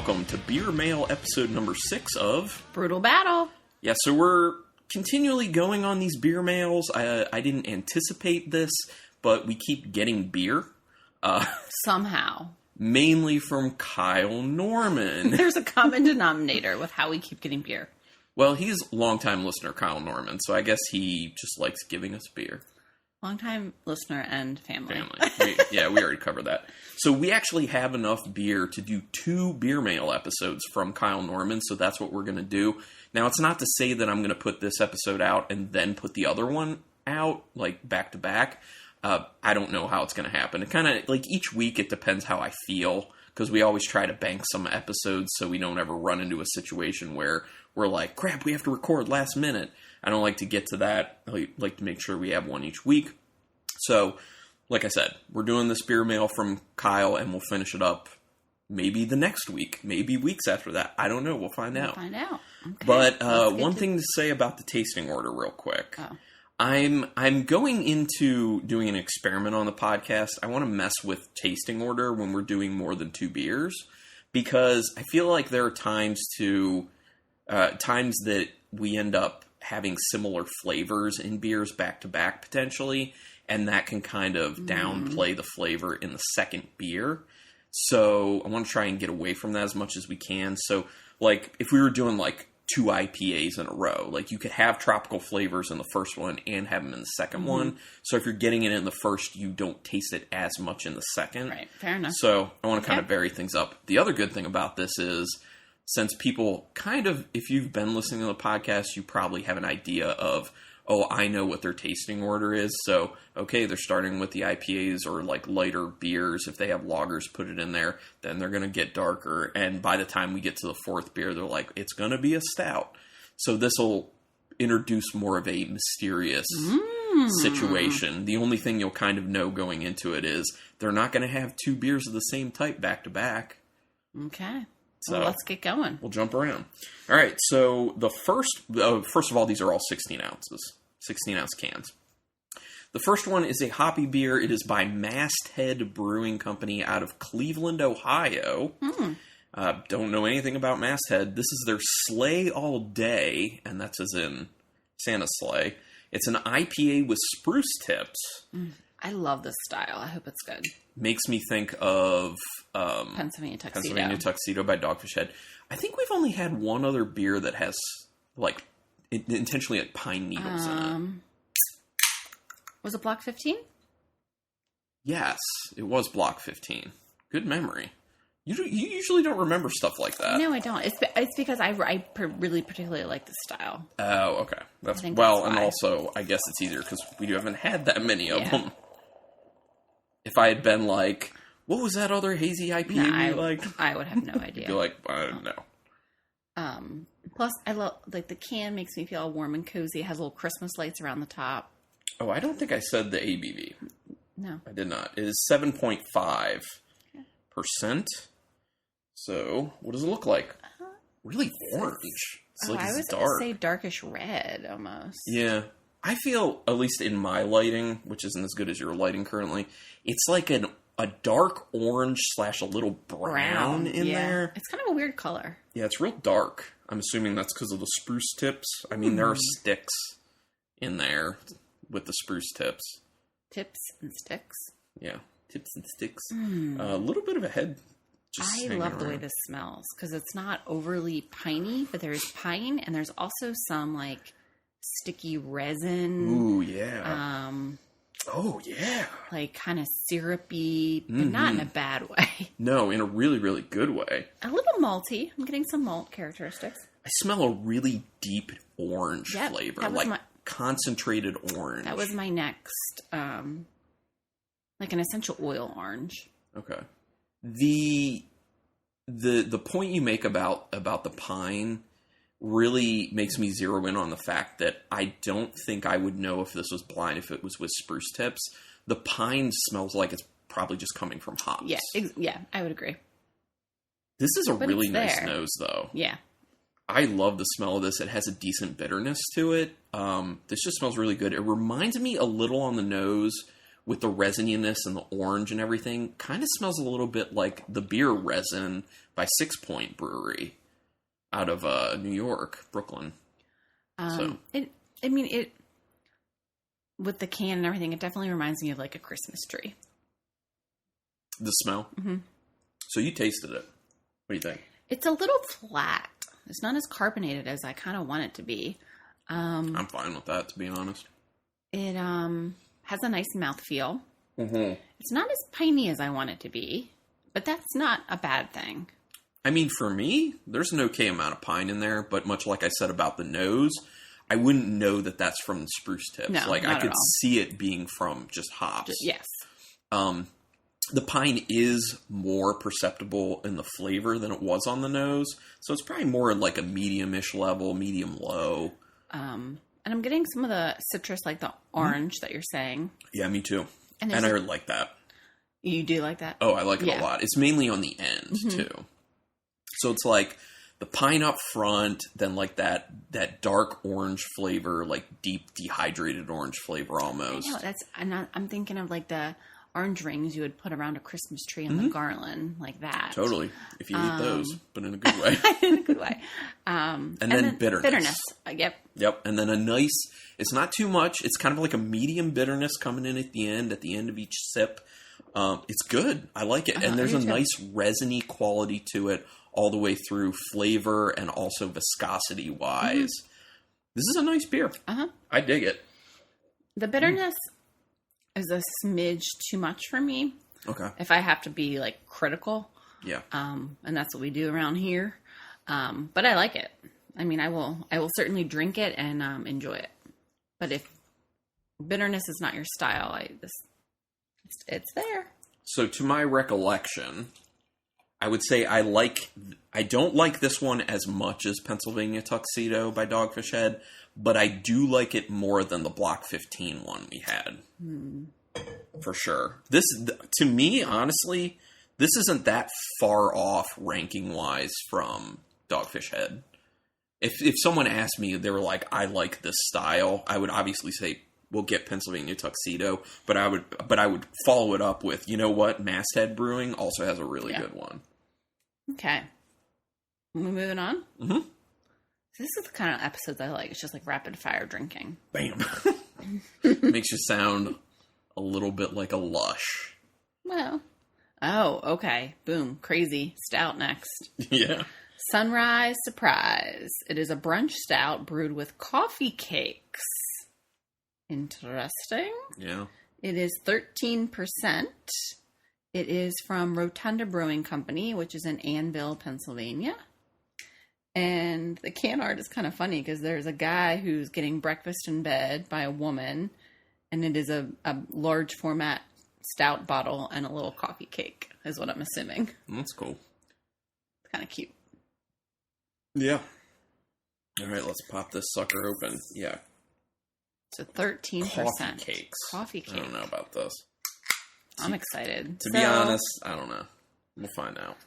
welcome to Beer Mail episode number 6 of Brutal Battle. Yeah, so we're continually going on these beer mails. I didn't anticipate this, but we keep getting beer. Somehow. Mainly from Kyle Norman. There's a common denominator with how we keep getting beer. Well, he's a longtime listener, Kyle Norman, so I guess he just likes giving us beer. Longtime listener and family. We already covered that. So we actually have enough beer to do 2 beer mail episodes from Kyle Norman, so that's what we're going to do. Now, it's not to say that I'm going to put this episode out and then put the other one out, like, back to back. I don't know how it's going to happen. It kind of, like, each week it depends how I feel, because we always try to bank some episodes so we don't ever run into a situation where we're like, crap, we have to record last minute. I don't like to get to that. I like to make sure we have one each week. So, like I said, we're doing this beer mail from Kyle, and we'll finish it up maybe the next week, maybe weeks after that. I don't know. We'll find out. Okay. But one thing to say about the tasting order real quick. Oh. I'm going into doing an experiment on the podcast. I want to mess with tasting order when we're doing more than 2 beers, because I feel like there are times that we end up having similar flavors in beers back to back potentially, and that can kind of downplay the flavor in the second beer. So I want to try and get away from that as much as we can. So, like, if we were doing like 2 IPAs in a row, like, you could have tropical flavors in the first one and have them in the second one. So if you're getting it in the first, you don't taste it as much in the second. Right, fair enough. So I want to kind of vary things up. The other good thing about this is, since people kind of, if you've been listening to the podcast, you probably have an idea of, oh, I know what their tasting order is. So, okay, they're starting with the IPAs or like lighter beers. If they have lagers, put it in there. Then they're going to get darker. And by the time we get to the 4th beer, they're like, it's going to be a stout. So this will introduce more of a mysterious situation. The only thing you'll kind of know going into it is they're not going to have 2 beers of the same type back to back. Okay. So well, let's get going. We'll jump around. All right, so the first of all, these are all 16 ounces, 16-ounce cans. The first one is a hoppy beer. It is by Masthead Brewing Company out of Cleveland, Ohio. Don't know anything about Masthead. This is their Sleigh All Day, and that's as in Santa's sleigh. It's an IPA with spruce tips. I love this style. I hope it's good. Makes me think of Pennsylvania Tuxedo by Dogfish Head. I think we've only had one other beer that has, like, intentionally like pine needles in it. Was it Block 15? Yes, it was Block 15. Good memory. You usually don't remember stuff like that. No, I don't. It's because I really particularly like this style. Oh, okay. And also, I guess it's easier because we haven't had that many of them. If I had been like, what was that other hazy IPA you liked? I would have no idea. Be like, I don't know. Plus, I love, like, the can makes me feel warm and cozy. It has little Christmas lights around the top. Oh, I don't think I said the ABV. No. I did not. It is 7.5%. So, what does it look like? Really orange. It's I was going to say darkish red, almost. Yeah. I feel, at least in my lighting, which isn't as good as your lighting currently, it's like a dark orange / a little brown in there. It's kind of a weird color. Yeah, it's real dark. I'm assuming that's because of the spruce tips. I mean, there are sticks in there with the spruce tips. Tips and sticks? Yeah, tips and sticks. A little bit of a head. I love the way this smells, because it's not overly piney, but there is pine, and there's also some, like, sticky resin. Ooh, yeah. Oh, yeah. Like, kind of syrupy, but not in a bad way. No, in a really, really good way. A little malty. I'm getting some malt characteristics. I smell a really deep orange flavor, like concentrated orange. That was my next, like an essential oil orange. Okay. The point you make about the pine really makes me zero in on the fact that I don't think I would know if this was blind if it was with spruce tips. The pine smells like it's probably just coming from hops. Yeah, I would agree. This is a really nice nose, though. Yeah. I love the smell of this. It has a decent bitterness to it. This just smells really good. It reminds me a little on the nose with the resininess and the orange and everything. Kind of smells a little bit like the beer resin by 6 Point Brewery out of New York, Brooklyn. It with the can and everything, it definitely reminds me of like a Christmas tree. The smell? Mm-hmm. So you tasted it. What do you think? It's a little flat. It's not as carbonated as I kind of want it to be. I'm fine with that, to be honest. It has a nice mouthfeel. Mm-hmm. It's not as piney as I want it to be, but that's not a bad thing. I mean, for me, there's an okay amount of pine in there, but much like I said about the nose, I wouldn't know that that's from the spruce tips. No, like, not I could at all. see it being from just hops. Yes. The pine is more perceptible in the flavor than it was on the nose, so it's probably more like a medium-ish level, medium-low. And I'm getting some of the citrus, like the orange that you're saying. Yeah, me too. And I really like that. You do like that? Oh, I like it a lot. It's mainly on the end, too. So it's like the pine up front, then like that dark orange flavor, like deep dehydrated orange flavor almost. I know, I'm thinking of like the orange rings you would put around a Christmas tree on the garland, like that. Totally. If you eat those, but in a good way. In a good way. And then bitterness. Bitterness. Yep. Yep. And then a nice, it's not too much. It's kind of like a medium bitterness coming in at the end of each sip. It's good. I like it. And there's a nice resiny quality to it all the way through, flavor and also viscosity wise. This is a nice beer. I dig it. The bitterness is a smidge too much for me. Okay. If I have to be like critical. Yeah. And that's what we do around here. But I like it. I mean, I will certainly drink it and enjoy it. But if bitterness is not your style, it's there. So to my recollection, I would say I don't like this one as much as Pennsylvania Tuxedo by Dogfish Head, but I do like it more than the Block 15 one we had. For sure. This, to me, honestly, this isn't that far off ranking-wise from Dogfish Head. If someone asked me, they were like, I like this style, I would obviously say, we'll get Pennsylvania Tuxedo, but I would follow it up with, you know what, Masthead Brewing also has a really good one. Okay. We're moving on? Mm-hmm. This is the kind of episodes I like. It's just like rapid fire drinking. Bam. Makes you sound a little bit like a lush. Well. Oh, okay. Boom. Crazy. Stout next. Yeah. Sunrise Surprise. It is a brunch stout brewed with coffee cakes. Interesting. Yeah. It is 13%. It is from Rotunda Brewing Company, which is in Annville, Pennsylvania. And the can art is kind of funny because there's a guy who's getting breakfast in bed by a woman, and it is a large format stout bottle and a little coffee cake, is what I'm assuming. That's cool. It's kind of cute. Yeah. All right, let's pop this sucker open. Yeah. So 13%. Coffee cakes. Coffee cake. I don't know about this. I'm excited. To be honest, I don't know. We'll find out.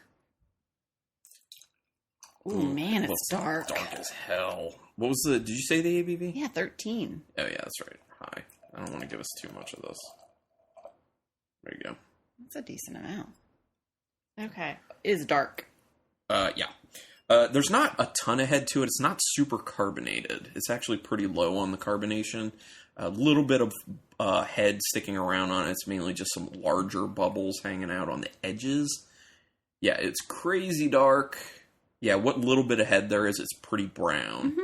Ooh, man, it's dark. Dark as hell. What was did you say the ABV? Yeah, 13. Oh, yeah, that's right. High. I don't want to give us too much of this. There you go. That's a decent amount. Okay. It is dark. Yeah. There's not a ton of head to it. It's not super carbonated. It's actually pretty low on the carbonation. A little bit of head sticking around on it. It's mainly just some larger bubbles hanging out on the edges. Yeah, it's crazy dark. Yeah, what little bit of head there is, it's pretty brown.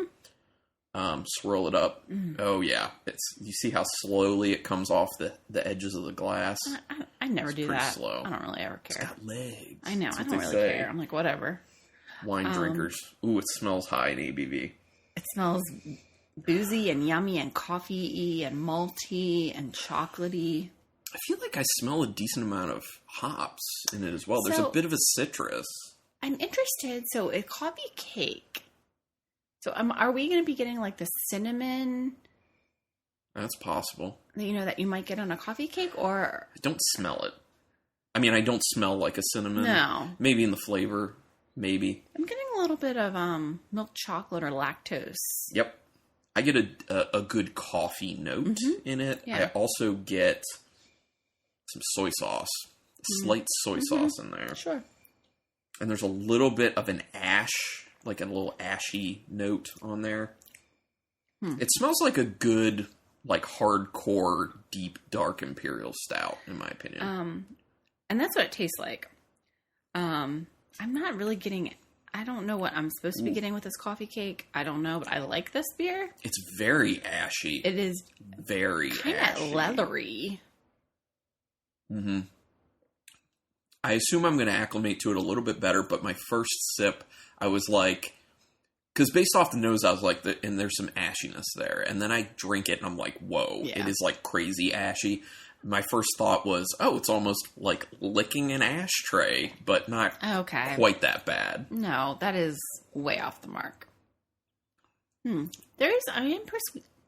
Swirl it up. Oh, yeah. You see how slowly it comes off the edges of the glass? I never do that. Slow. I don't really ever care. It's got legs. I know. I don't really care. I'm like, whatever. Wine drinkers. Ooh, it smells high in ABV. It smells boozy and yummy and coffee-y and malty and chocolatey. I feel like I smell a decent amount of hops in it as well. There's a bit of a citrus. I'm interested. So a coffee cake. So are we going to be getting like the cinnamon? That's possible. You know, that you might get on a coffee cake, or? I don't smell it. I mean, I don't smell like a cinnamon. No. Maybe in the flavor. Maybe. I'm getting a little bit of milk chocolate or lactose. Yep. I get a good coffee note in it. Yeah. I also get some soy sauce. Slight soy sauce in there. Sure. And there's a little bit of an ash, like a little ashy note on there. It smells like a good, like hardcore, deep, dark imperial stout, in my opinion. And that's what it tastes like. I'm not really getting... I don't know what I'm supposed to be getting with this coffee cake. I don't know, but I like this beer. It's very ashy. It is very kind ashy. of leathery. Mm-hmm. I assume I'm going to acclimate to it a little bit better, but my first sip, I was like... Because based off the nose, I was like, and there's some ashiness there. And then I drink it, and I'm like, whoa, It is like crazy ashy. My first thought was, oh, it's almost like licking an ashtray, but not quite that bad. No, that is way off the mark. I am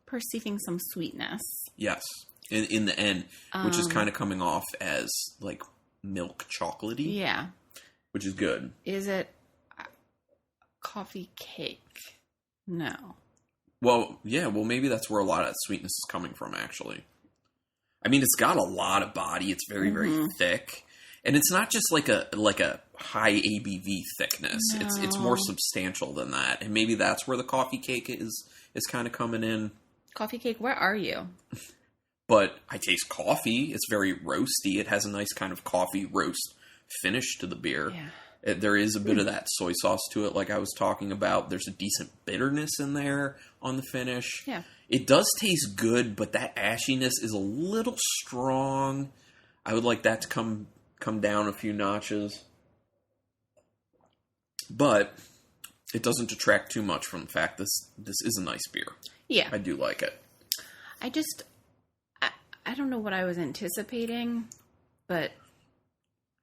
perceiving some sweetness. Yes, in the end, which is kind of coming off as like milk chocolatey. Yeah. Which is good. Is it coffee cake? No. Well, yeah, maybe that's where a lot of that sweetness is coming from, actually. I mean, it's got a lot of body. It's very, very thick. And it's not just like a high ABV thickness. No. It's more substantial than that. And maybe that's where the coffee cake is kind of coming in. Coffee cake, where are you? But I taste coffee. It's very roasty. It has a nice kind of coffee roast finish to the beer. Yeah. There is a bit of that soy sauce to it, like I was talking about. There's a decent bitterness in there on the finish. Yeah. It does taste good, but that ashiness is a little strong. I would like that to come down a few notches. But it doesn't detract too much from the fact this is a nice beer. Yeah. I do like it. I don't know what I was anticipating, but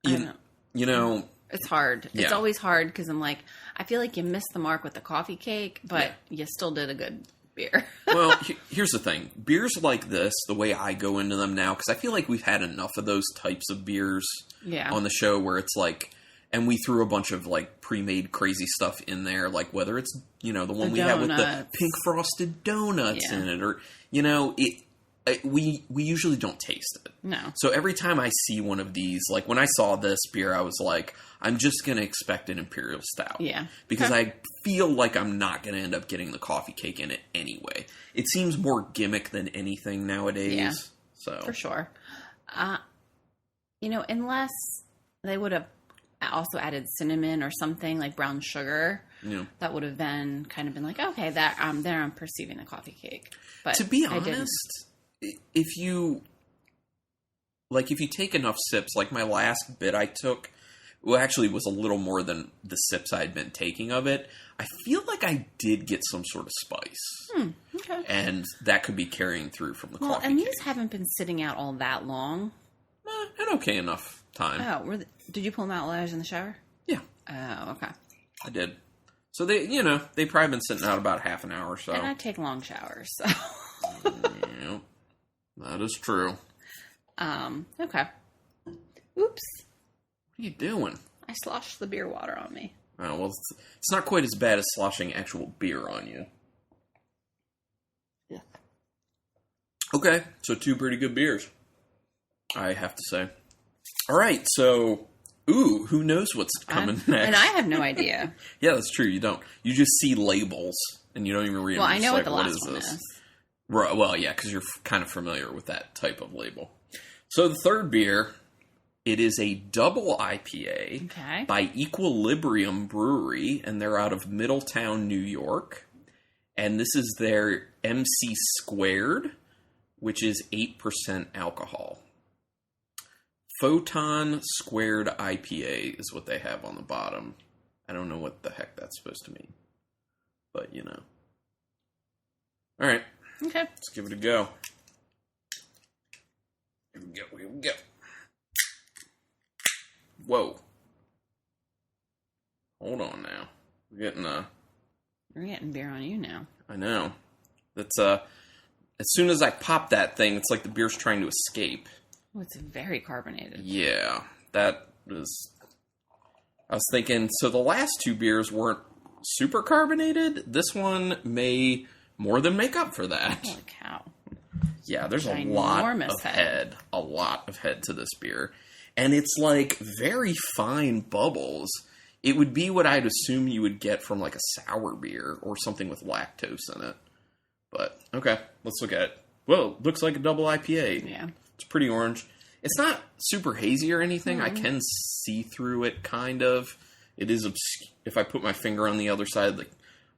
You know, it's hard. Yeah. It's always hard because I'm like, I feel like you missed the mark with the coffee cake, but you still did a good beer. Well, here's the thing. Beers like this, the way I go into them now, because I feel like we've had enough of those types of beers on the show where it's like, and we threw a bunch of like pre-made crazy stuff in there, like whether it's, the one we had with the pink frosted donuts in it, or, we usually don't taste it. No. So every time I see one of these, like when I saw this beer, I was like, I'm just going to expect an imperial stout. Yeah. Because I feel like I'm not going to end up getting the coffee cake in it anyway. It seems more gimmick than anything nowadays. Yeah. So for sure. Unless they would have also added cinnamon or something like brown sugar, that would have then kind of been like, okay, that there I'm perceiving the coffee cake. But to be honest, if you take enough sips, like my last bit I took, actually was a little more than the sips I'd been taking of it. I feel like I did get some sort of spice. Okay. And that could be carrying through from the coffee and cake. these haven't been sitting out all that long. An okay enough time. Oh, did you pull them out while I was in the shower? Yeah. Oh, okay. I did. So they've probably been sitting out about half an hour or so. And I take long showers, so. Yeah, that is true. Okay. Oops. What are you doing? I sloshed the beer water on me. Oh, well, it's not quite as bad as sloshing actual beer on you. Yeah. Okay, so 2 pretty good beers, I have to say. All right, so, who knows what's coming next? And I have no idea. Yeah, that's true, you don't. You just see labels, and you don't even read them. Well, I know like, what the last one is. Right, well, yeah, because you're kind of familiar with that type of label. So the third beer, it is a double IPA by Equilibrium Brewery, and they're out of Middletown, New York. And this is their MC Squared, which is 8% alcohol. Photon Squared IPA is what they have on the bottom. I don't know what the heck that's supposed to mean. But, All right. Okay. Let's give it a go. Here we go. Whoa. Hold on now. We're getting beer on you now. I know. That's as soon as I pop that thing, it's like the beer's trying to escape. Oh, it's very carbonated. Yeah. That is... I was thinking, so the last 2 beers weren't super carbonated? This one may more than make up for that. Holy cow. Yeah, there's a lot of head. A lot of head to this beer. And it's like very fine bubbles. It would be what I'd assume you would get from like a sour beer or something with lactose in it. But, okay, let's look at it. Whoa, looks like a double IPA. Yeah. It's pretty orange. It's not super hazy or anything. I can see through it, kind of. It is if I put my finger on the other side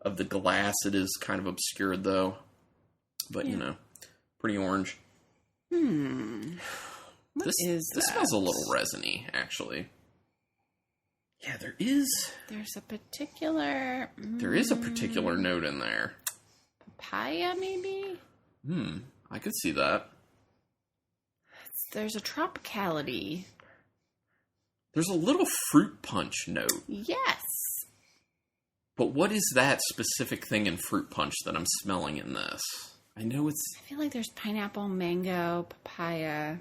of the glass, it is kind of obscured, though. But, pretty orange. This smells a little resiny, actually. Yeah, there is a particular note in there. Papaya, maybe? I could see that. There's a tropicality. There's a little fruit punch note. Yes. But what is that specific thing in fruit punch that I'm smelling in this? I feel like there's pineapple, mango, papaya,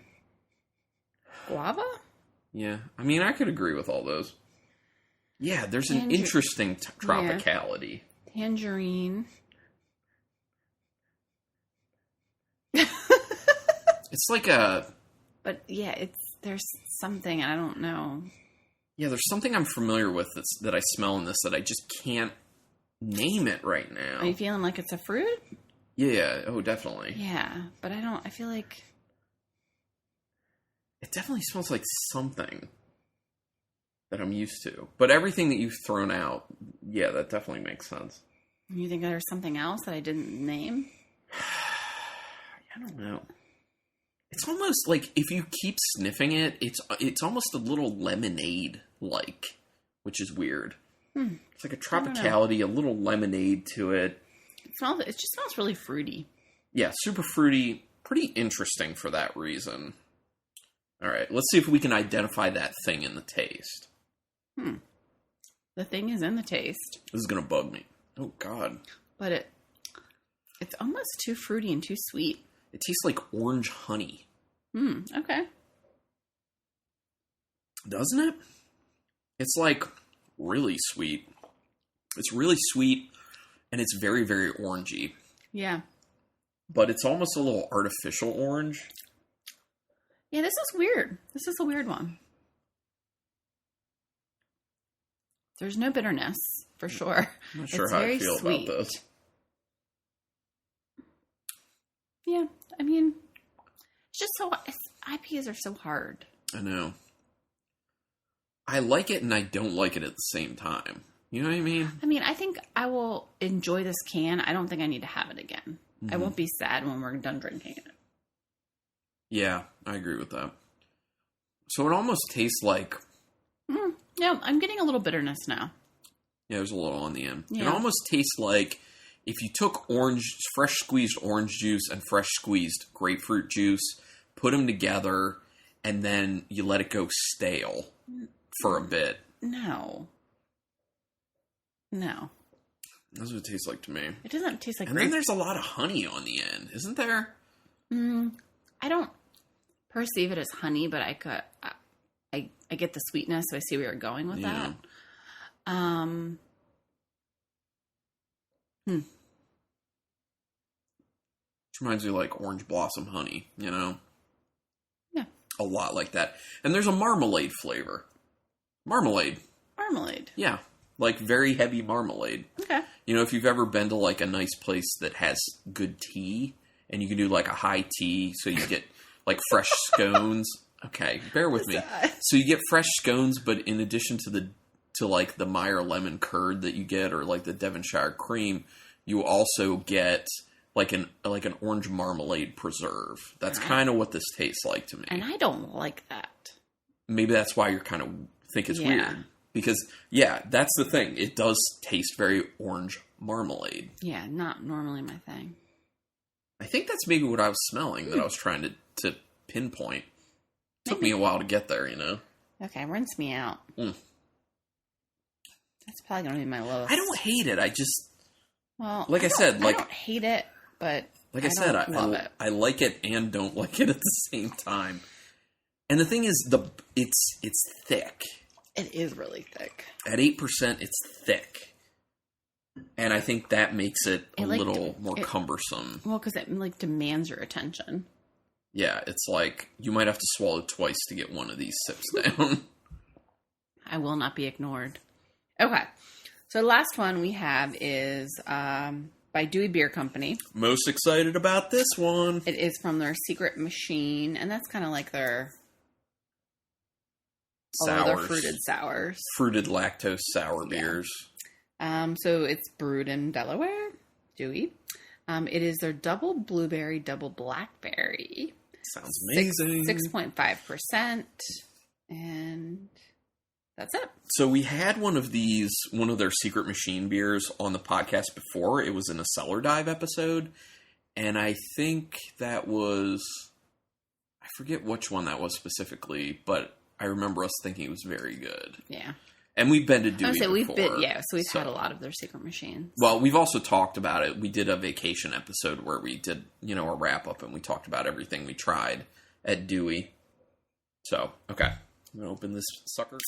guava? Yeah. I mean, I could agree with all those. Yeah, there's an interesting tropicality. Yeah. Tangerine. It's like a... But, yeah, there's something, I don't know. Yeah, there's something I'm familiar with that I smell in this that I just can't name it right now. Are you feeling like it's a fruit? Yeah, oh, definitely. Yeah, but I feel like... It definitely smells like something that I'm used to. But everything that you've thrown out, yeah, that definitely makes sense. You think there's something else that I didn't name? I don't know. It's almost like if you keep sniffing it, it's almost a little lemonade-like, which is weird. It's like a tropicality, a little lemonade to it. It just smells really fruity. Yeah, super fruity. Pretty interesting for that reason. All right, let's see if we can identify that thing in the taste. The thing is in the taste. This is going to bug me. Oh, God. But it's almost too fruity and too sweet. It tastes like orange honey. Okay. Doesn't it? It's like really sweet. It's really sweet, and it's very, very orangey. Yeah. But it's almost a little artificial orange. Yeah, this is weird. This is a weird one. There's no bitterness, for sure. I'm not sure how I feel about this. Yeah, I mean, it's just IPAs are so hard. I know. I like it and I don't like it at the same time. You know what I mean? I mean, I think I will enjoy this can. I don't think I need to have it again. I won't be sad when we're done drinking it. Yeah, I agree with that. So it almost tastes like... No, I'm getting a little bitterness now. Yeah, there's a little on the end. Yeah. It almost tastes like if you took fresh squeezed orange juice and fresh squeezed grapefruit juice, put them together, and then you let it go stale for a bit. No. That's what it tastes like to me. It doesn't taste like And then there's a lot of honey on the end, isn't there? I don't perceive it as honey, but I get the sweetness, so I see where you're going with that. Which reminds me of like orange blossom honey, you know? Yeah. A lot like that. And there's a marmalade flavor. Marmalade. Yeah. Like very heavy marmalade. Okay. You know, if you've ever been to like a nice place that has good tea, and you can do like a high tea, so you get like fresh scones. Okay, bear with me. So you get fresh scones, but in addition to like the Meyer lemon curd that you get, or like the Devonshire cream, you also get like an orange marmalade preserve. That's kind of what this tastes like to me. And I don't like that. Maybe that's why you kind of think it's weird. Because, yeah, that's the thing. It does taste very orange marmalade. Yeah, not normally my thing. I think that's maybe what I was smelling that I was trying to pinpoint. Took me a while to get there, you know? Okay, rinse me out. That's probably going to be my lowest. I don't hate it. I just... Well, I said, I don't hate it, but like I said, love it. I like it and don't like it at the same time. And the thing is, it's thick. It is really thick. At 8%, it's thick. And I think that makes it a little more cumbersome. Well, because it demands your attention. Yeah, it's like you might have to swallow twice to get one of these sips down. I will not be ignored. Okay. So the last one we have is by Dewey Beer Company. Most excited about this one. It is from their Secret Machine, and that's kind of like their Sours. fruited sours. Fruited lactose sour beers. So it's brewed in Delaware, Dewey. It is their double blueberry, double blackberry. Sounds amazing. 6.5%. And that's it. So we had one of their Secret Machine beers on the podcast before. It was in a Cellar Dive episode. And I think that was, I forget which one that was specifically, but I remember us thinking it was very good. Yeah. And we've been to Dewey before. We've had a lot of their Secret Machines. Well, we've also talked about it. We did a vacation episode where we did, a wrap-up, and we talked about everything we tried at Dewey. So, okay. I'm going to open this sucker.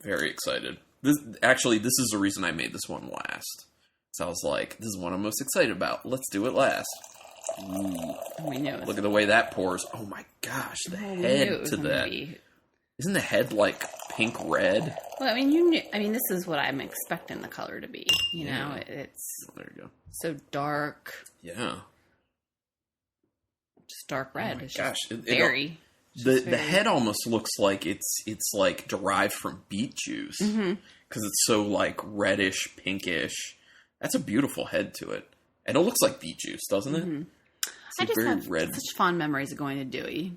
Very excited. This is the reason I made this one last. So I was like, this is what I'm most excited about. Let's do it last. Ooh. We knew it. Look at the way that pours. Oh my gosh, the head to that. Isn't the head like pink red? Well, I mean, this is what I'm expecting the color to be. It's there you go. So dark. Yeah. Just dark red. Oh my it's gosh. Berry. The head almost looks like it's like derived from beet juice because it's so like reddish, pinkish. That's a beautiful head to it, and it looks like beet juice, doesn't it? Mm-hmm. I just have such fond memories of going to Dewey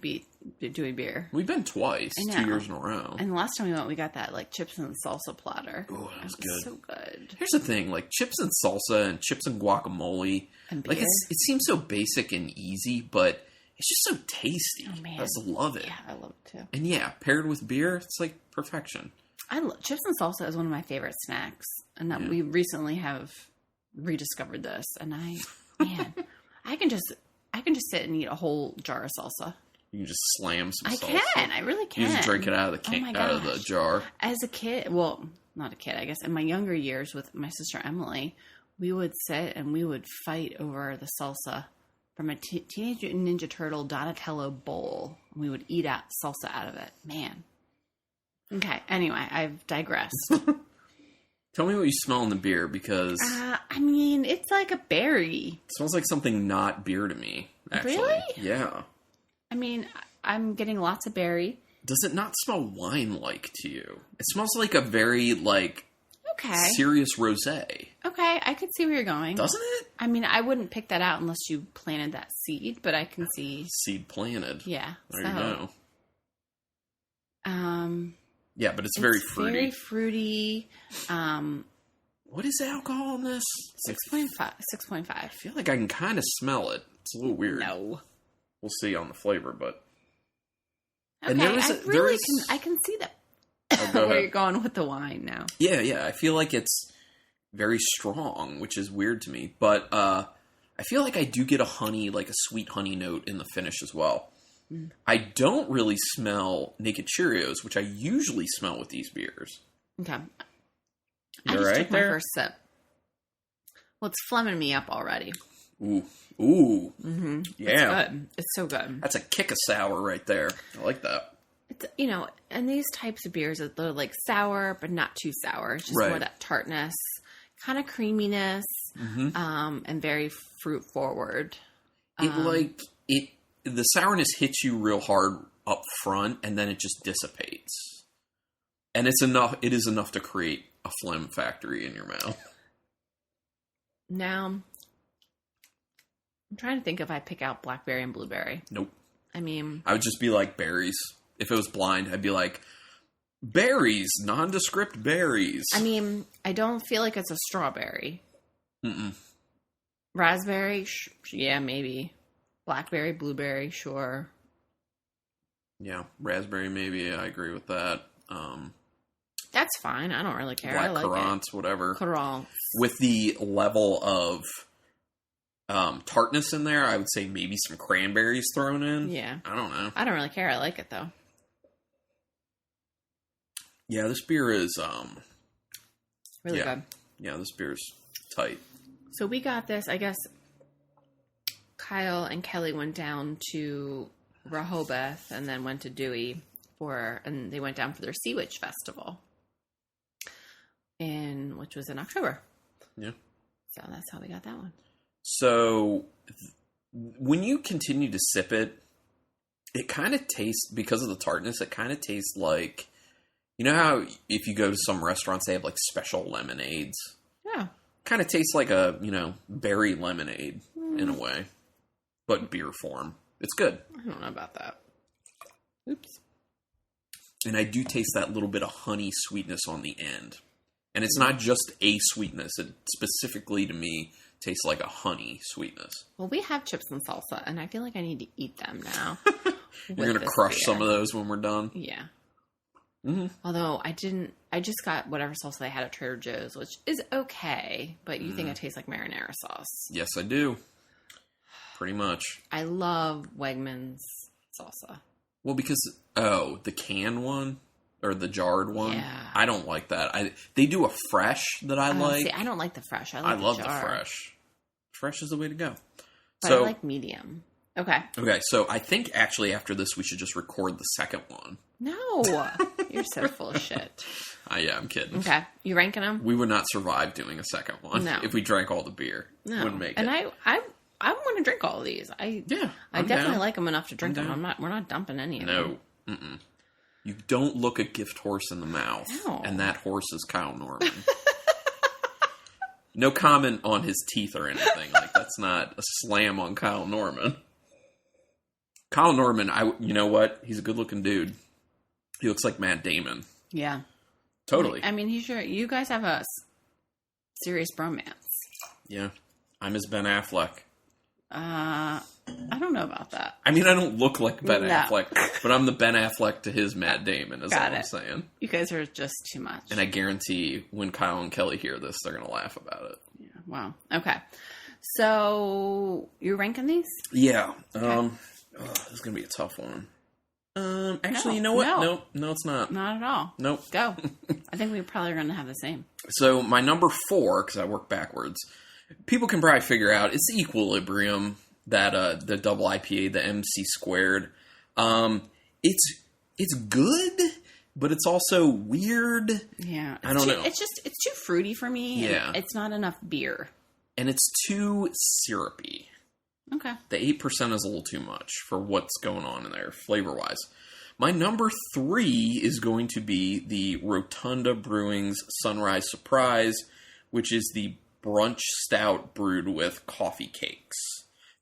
beer. We've been twice, 2 years in a row. And the last time we went, we got that like chips and salsa platter. Oh, that was good. So good. Here's the thing: like chips and salsa and chips and guacamole. And beer. Like it seems so basic and easy, but it's just so tasty. Oh, man. I just love it. Yeah, I love it too. And yeah, paired with beer, it's like perfection. I love chips and salsa is one of my favorite snacks, and that we recently have rediscovered this. And I can just sit and eat a whole jar of salsa. You can just slam some salsa. I can. I really can. You just drink it out of the jar. As a kid, well, not a kid, I guess. In my younger years with my sister Emily, we would sit and we would fight over the salsa from a Teenage Mutant Ninja Turtle Donatello bowl. We would eat salsa out of it. Man. Okay. Anyway, I've digressed. Tell me what you smell in the beer, because... it's like a berry. It smells like something not beer to me, actually. Really? Yeah. I'm getting lots of berry. Does it not smell wine-like to you? It smells like a very, serious rosé. Okay, I could see where you're going. Doesn't it? I wouldn't pick that out unless you planted that seed, but I can see... Seed planted. Yeah. There you go. Yeah, but it's very fruity. Very fruity. What is the alcohol in this? 6.5. 6.5. I feel like I can kind of smell it. It's a little weird. No. We'll see on the flavor, but... Okay, and I can see that. Where you're going with the wine now. Yeah. I feel like it's very strong, which is weird to me. But I feel like I do get a sweet honey note in the finish as well. Mm. I don't really smell Naked Cheerios, which I usually smell with these beers. Okay. I just took my first sip. Well, it's flumming me up already. Ooh. Mm-hmm. Yeah. It's good. It's so good. That's a kick of sour right there. I like that. It's, and these types of beers, they're like sour, but not too sour. It's just more that tartness, kind of creaminess, and very fruit forward. The sourness hits you real hard up front, and then it just dissipates. And it is enough to create a phlegm factory in your mouth. Now, I'm trying to think if I pick out blackberry and blueberry. Nope. I would just be like berries. If it was blind, I'd be like, berries, nondescript berries. I don't feel like it's a strawberry. Mm-mm. Raspberry, yeah, maybe. Blackberry, blueberry, sure. Yeah, raspberry, maybe. I agree with that. That's fine. I don't really care. Black I like currants, whatever. Currants. With the level of tartness in there, I would say maybe some cranberries thrown in. Yeah. I don't know. I don't really care. I like it, though. Yeah, this beer is... really good. Yeah, this beer is tight. So we got this, I guess... Kyle and Kelly went down to Rehoboth and then went to Dewey and they went down for their Sea Witch Festival. which was in October. Yeah. So that's how we got that one. So when you continue to sip it, it kind of tastes, because of the tartness, it kind of tastes like, you know how if you go to some restaurants, they have like special lemonades? Yeah. Kind of tastes like a, berry lemonade in a way, but beer form. It's good. I don't know about that. Oops. And I do taste that little bit of honey sweetness on the end. And it's not just a sweetness. It specifically, to me, tastes like a honey sweetness. Well, we have chips and salsa, and I feel like I need to eat them now. You're going to crush some of those when we're done? Yeah. Mm-hmm. Although I just got whatever salsa they had at Trader Joe's, which is okay, but you think it tastes like marinara sauce. Yes, I do. Pretty much. I love Wegmans salsa. Well, because, the canned one? Or the jarred one? Yeah. I don't like that. They do a fresh that I like. See, I don't like the fresh. I love the fresh. Fresh is the way to go. But I like medium. Okay. Okay, so I think actually after this we should just record the second one. No. You're so full of shit. Yeah, I'm kidding. Okay. You ranking them? We would not survive doing a second one if we drank all the beer. No. Wouldn't make it. And I want to drink all of these. I definitely like them enough to drink them. We're not dumping any of them. No. Mm-mm. You don't look a gift horse in the mouth. No. And that horse is Kyle Norman. No comment on his teeth or anything. Like, that's not a slam on Kyle Norman. Kyle Norman, you know what? He's a good-looking dude. He looks like Matt Damon. Yeah. Totally. I mean, you guys have a serious bromance. Yeah. I'm his Ben Affleck. I don't know about that. I mean, I don't look like Ben Affleck, but I'm the Ben Affleck to his Matt Damon, is all I'm saying. You guys are just too much. And I guarantee when Kyle and Kelly hear this, they're going to laugh about it. Yeah. Wow. Okay. So, you're ranking these? Yeah. Okay. This is going to be a tough one. Actually, you know what? No, it's not. Not at all. Nope. Go. I think we probably are going to have the same. So, my number 4, because I work backwards, people can probably figure out, it's the Equilibrium, that the double IPA, the MC squared. It's good, but it's also weird. Yeah. I don't know. It's too fruity for me. Yeah. It's not enough beer. And it's too syrupy. Okay. The 8% is a little too much for what's going on in there, flavor-wise. My number 3 is going to be the Rotunda Brewing's Sunrise Surprise, which is the brunch stout brewed with coffee cakes.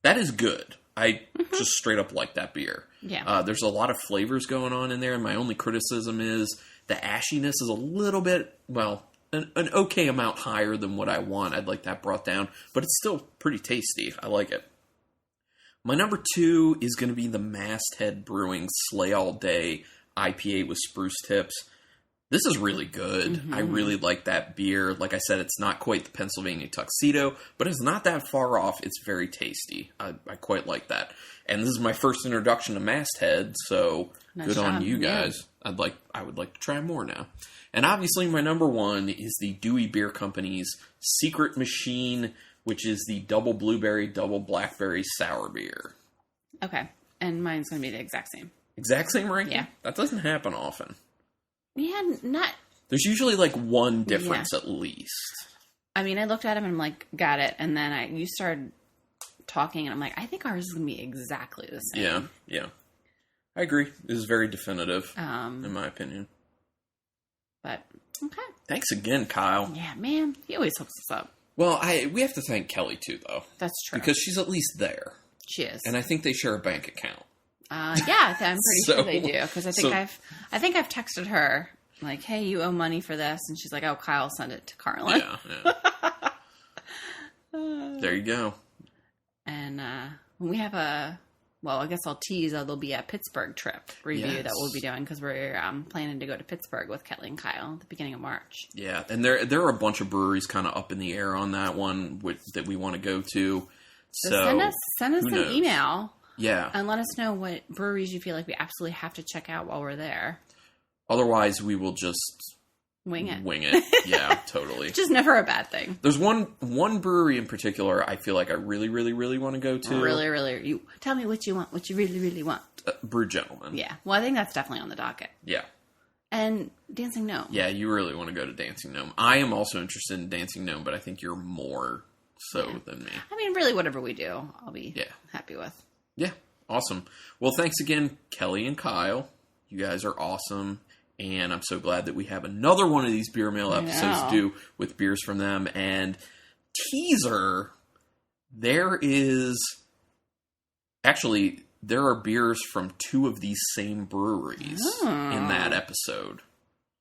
That is good. I just straight up like that beer. Yeah. There's a lot of flavors going on in there, and my only criticism is the ashiness is a little bit, an okay amount higher than what I want. I'd like that brought down, but it's still pretty tasty. I like it. My number 2 is going to be the Masthead Brewing Slay All Day IPA with spruce tips. This is really good. Mm-hmm. I really like that beer. Like I said, it's not quite the Pennsylvania Tuxedo, but it's not that far off. It's very tasty. I quite like that. And this is my first introduction to Masthead, so good on you guys. Yeah. I would like to try more now. And obviously my number 1 is the Dewey Beer Company's Secret Machine, which is the double blueberry, double blackberry sour beer. Okay. And mine's going to be the exact same. Exact same ranking? Yeah. That doesn't happen often. Yeah, not... There's usually like one difference at least. I mean, I looked at him and I'm like, got it. And then you started talking and I'm like, I think ours is going to be exactly the same. Yeah. I agree. This is very definitive, in my opinion. But, okay. Thanks again, Kyle. Yeah, man. He always hooks us up. Well, we have to thank Kelly, too, though. That's true. Because she's at least there. She is. And I think they share a bank account. Yeah, I'm pretty sure they do. Because I think I've texted her, like, hey, you owe money for this. And she's like, oh, Kyle sent it to Carlin. Yeah. There you go. And when we have I guess I'll tease, there'll be a Pittsburgh trip review that we'll be doing because we're planning to go to Pittsburgh with Kelly and Kyle at the beginning of March. Yeah, and there are a bunch of breweries kind of up in the air on that one that we want to go to. So send us an email. Yeah. And let us know what breweries you feel like we absolutely have to check out while we're there. Otherwise, we will just... Wing it. Yeah, totally. Which is never a bad thing. There's one brewery in particular I feel like I really, really, really want to go to. Really, really. You tell me what you want, what you really, really want. Brew Gentleman. Yeah. Well, I think that's definitely on the docket. Yeah. and Dancing Gnome. Yeah, you really want to go to Dancing Gnome. I am also interested in Dancing Gnome, but I think you're more so than me. I mean, really, whatever we do, I'll be happy with. Yeah, awesome. Well, thanks again, Kelly and Kyle. You guys are awesome. And I'm so glad that we have another one of these beer mail episodes to do with beers from them. And teaser, there are beers from 2 of these same breweries in that episode.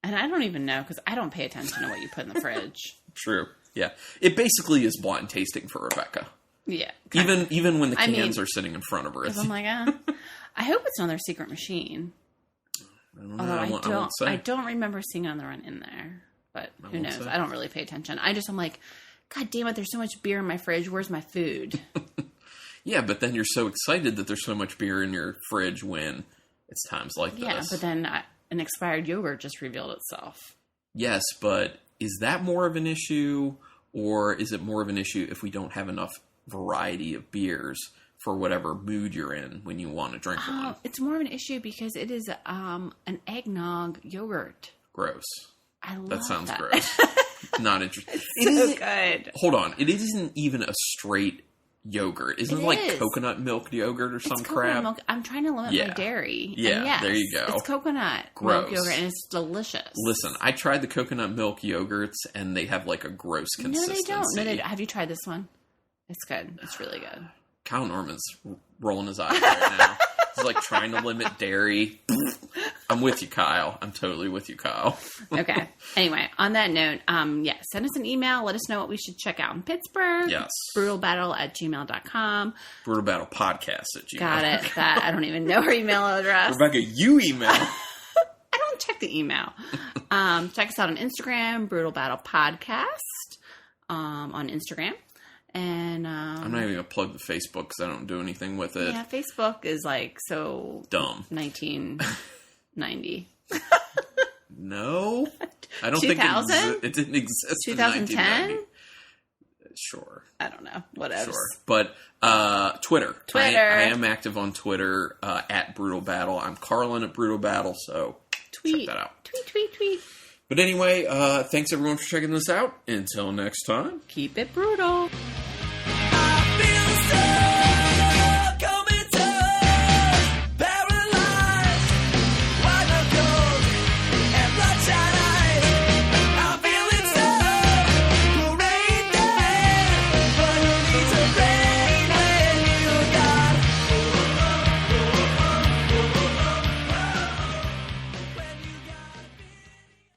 And I don't even know, because I don't pay attention to what you put in the fridge. True. Yeah. It basically is blind tasting for Rebecca. Yeah. Even when the cans are sitting in front of her. I'm like, I hope it's not their secret machine. I won't say. I don't remember seeing on the run in there. But who knows? Say. I don't really pay attention. I'm like, God damn it, there's so much beer in my fridge. Where's my food? Yeah, but then you're so excited that there's so much beer in your fridge when it's times like this. Yeah, but then an expired yogurt just revealed itself. Yes, but is that more of an issue, or is it more of an issue if we don't have enough variety of beers for whatever mood you're in when you want to drink one? It's more of an issue because it is an eggnog yogurt. Gross. I love that. Sounds that. Gross. Not interesting. It's so good. Hold on. It isn't even a straight yogurt. Isn't it like coconut milk yogurt or some crap? Milk. I'm trying to limit my dairy. Yeah, yes, there you go. It's coconut Gross. milk yogurt, and it's delicious. Listen, I tried the coconut milk yogurts, and they have like a gross consistency. No, they don't. Have you tried this one? It's good. It's really good. Kyle Norman's rolling his eyes right now. He's like trying to limit dairy. I'm with you, Kyle. I'm totally with you, Kyle. Okay. Anyway, on that note, send us an email. Let us know what we should check out in Pittsburgh. Yes. brutalbattle@gmail.com. brutalbattlepodcast@gmail.com. Got it. I don't even know her email address. Rebecca, you email. I don't check the email. Check us out on Instagram, Brutal Battle Podcast on Instagram. And I'm not even going to plug the Facebook because I don't do anything with it. Yeah, Facebook is like so dumb. 1990. No. I don't think it didn't exist 2010? Sure. I don't know. Whatever. Sure. But Twitter. I am active on Twitter at Brutal Battle. I'm Carlin at Brutal Battle, so check that out. Tweet. But anyway, thanks everyone for checking this out. Until next time. Keep it brutal.